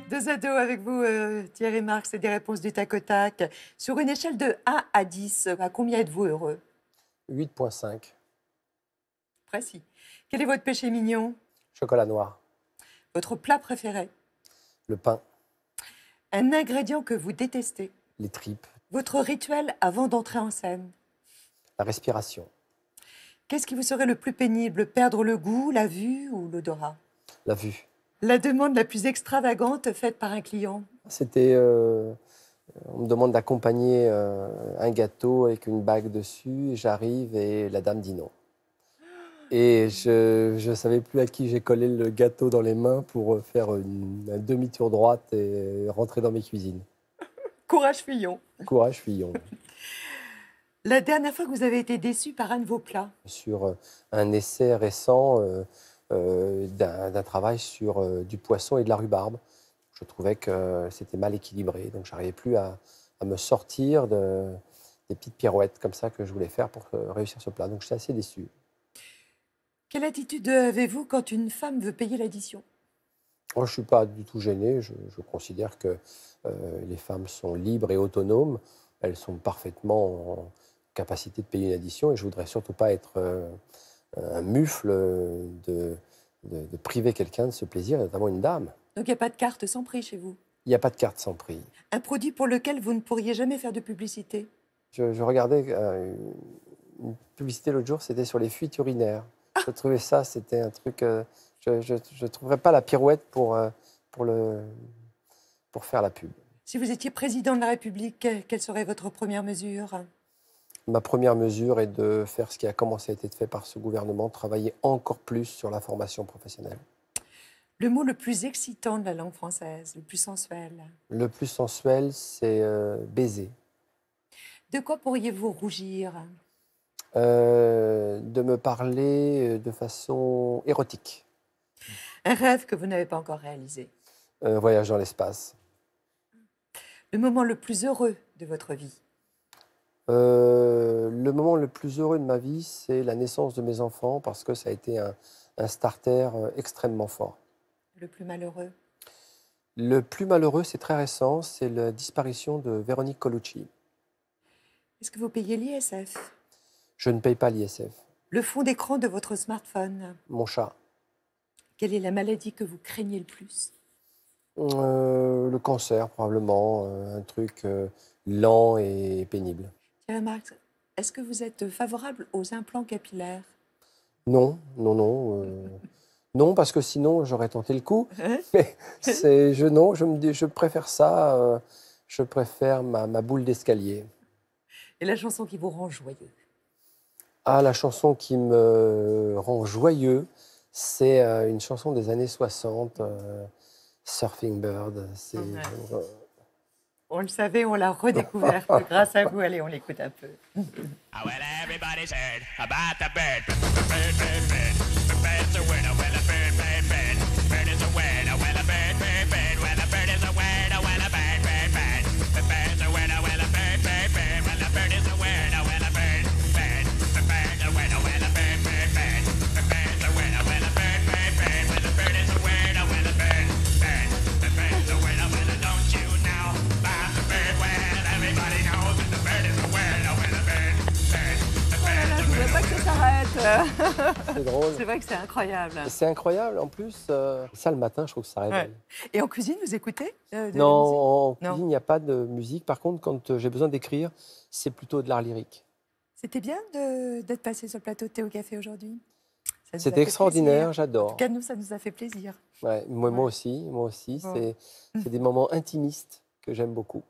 Deux ados avec vous, Thierry Marx, et des réponses du tac au tac. Sur une échelle de 1 à 10, à combien êtes-vous heureux? 8,5. Précis. Quel est votre péché mignon? Chocolat noir. Votre plat préféré? Le pain. Un ingrédient que vous détestez? Les tripes. Votre rituel avant d'entrer en scène? La respiration. Qu'est-ce qui vous serait le plus pénible? Perdre le goût, la vue ou l'odorat? La vue. La demande la plus extravagante faite par un client? C'était... on me demande d'accompagner un gâteau avec une bague dessus. J'arrive et la dame dit non. Et je ne savais plus à qui j'ai collé le gâteau dans les mains pour faire un demi-tour droite et rentrer dans mes cuisines. Courage Fillon. Courage, Fillon. La dernière fois que vous avez été déçu par un de vos plats? Sur un essai récent d'un travail sur du poisson et de la rhubarbe. Je trouvais que c'était mal équilibré, donc je n'arrivais plus à me sortir des petites pirouettes comme ça que je voulais faire pour réussir ce plat. Donc j'étais assez déçu. Quelle attitude avez-vous quand une femme veut payer l'addition? Moi, je ne suis pas du tout gêné. Je considère que les femmes sont libres et autonomes. Elles sont parfaitement en capacité de payer une addition et je ne voudrais surtout pas être un mufle de priver quelqu'un de ce plaisir, notamment une dame. Donc il n'y a pas de carte sans prix chez vous? Il n'y a pas de carte sans prix. Un produit pour lequel vous ne pourriez jamais faire de publicité? Je regardais une publicité l'autre jour, c'était sur les fuites urinaires. Je trouvais ça, c'était un truc... je ne trouverais pas la pirouette pour faire la pub. Si vous étiez président de la République, quelle serait votre première mesure? Ma première mesure est de faire ce qui a commencé à être fait par ce gouvernement, travailler encore plus sur la formation professionnelle. Le mot le plus excitant de la langue française, le plus sensuel? Le plus sensuel, c'est baiser. De quoi pourriez-vous rougir? De me parler de façon érotique. Un rêve que vous n'avez pas encore réalisé? Voyage dans l'espace. Le moment le plus heureux de votre vie? Le moment le plus heureux de ma vie, c'est la naissance de mes enfants parce que ça a été un starter extrêmement fort. Le plus malheureux? Le plus malheureux, c'est très récent, c'est la disparition de Véronique Colucci. Est-ce que vous payez l'ISF? Je ne paye pas l'ISF. Le fond d'écran de votre smartphone? Mon chat. Quelle est la maladie que vous craignez le plus? Le cancer, probablement, un truc lent et pénible. Thierry Marx, est-ce que vous êtes favorable aux implants capillaires? Non, non, non. Non, parce que sinon, j'aurais tenté le coup. Hein? Mais non, je préfère ça. Je préfère ma boule d'escalier. Et la chanson qui vous rend joyeux? Ah, la chanson qui me rend joyeux, c'est une chanson des années 60, Surfing Bird. Ouais. On le savait, on l'a redécouverte grâce à vous. Allez, on l'écoute un peu. Ah, well, everybody's heard about the bird. Bird, bird, bird. The bird's a winner. Well, a bird, bird, bird. Bird is a winner. Well, a bird, bird, bird. Well, a bird is a winner. Well, a bird, bird, bird. The bird's a winner. Well, a bird, bird, bird. Well, a bird is a winner. Well, a bird, bird. The bird's a winner. Well, a bird, bird, bird. The bird's a winner. Well, a bird, bird, bird. Well, the bird is a winner. Well, a bird, bird. The bird's a winner. Well, don't you know about the bird? Well, everybody knows that the bird is a winner. Well, a bird, bird. The bird's a Je ne voulais winner. pas que ça s'arrête. C'est drôle. C'est vrai que c'est incroyable. C'est incroyable. En plus, ça, le matin, je trouve que ça réveille. Ouais. Et en cuisine, vous écoutez de la musique? Non, en cuisine, Non. il n'y a pas de musique. Par contre, quand j'ai besoin d'écrire, c'est plutôt de l'art lyrique. C'était bien d'être passé sur le plateau de Thé au Café aujourd'hui. Ça nous a C'était fait extraordinaire, plaisir. En j'adore. tout cas, nous, ça nous a fait plaisir. Ouais, moi Ouais. aussi, moi aussi. Bon. C'est des moments intimistes que j'aime beaucoup.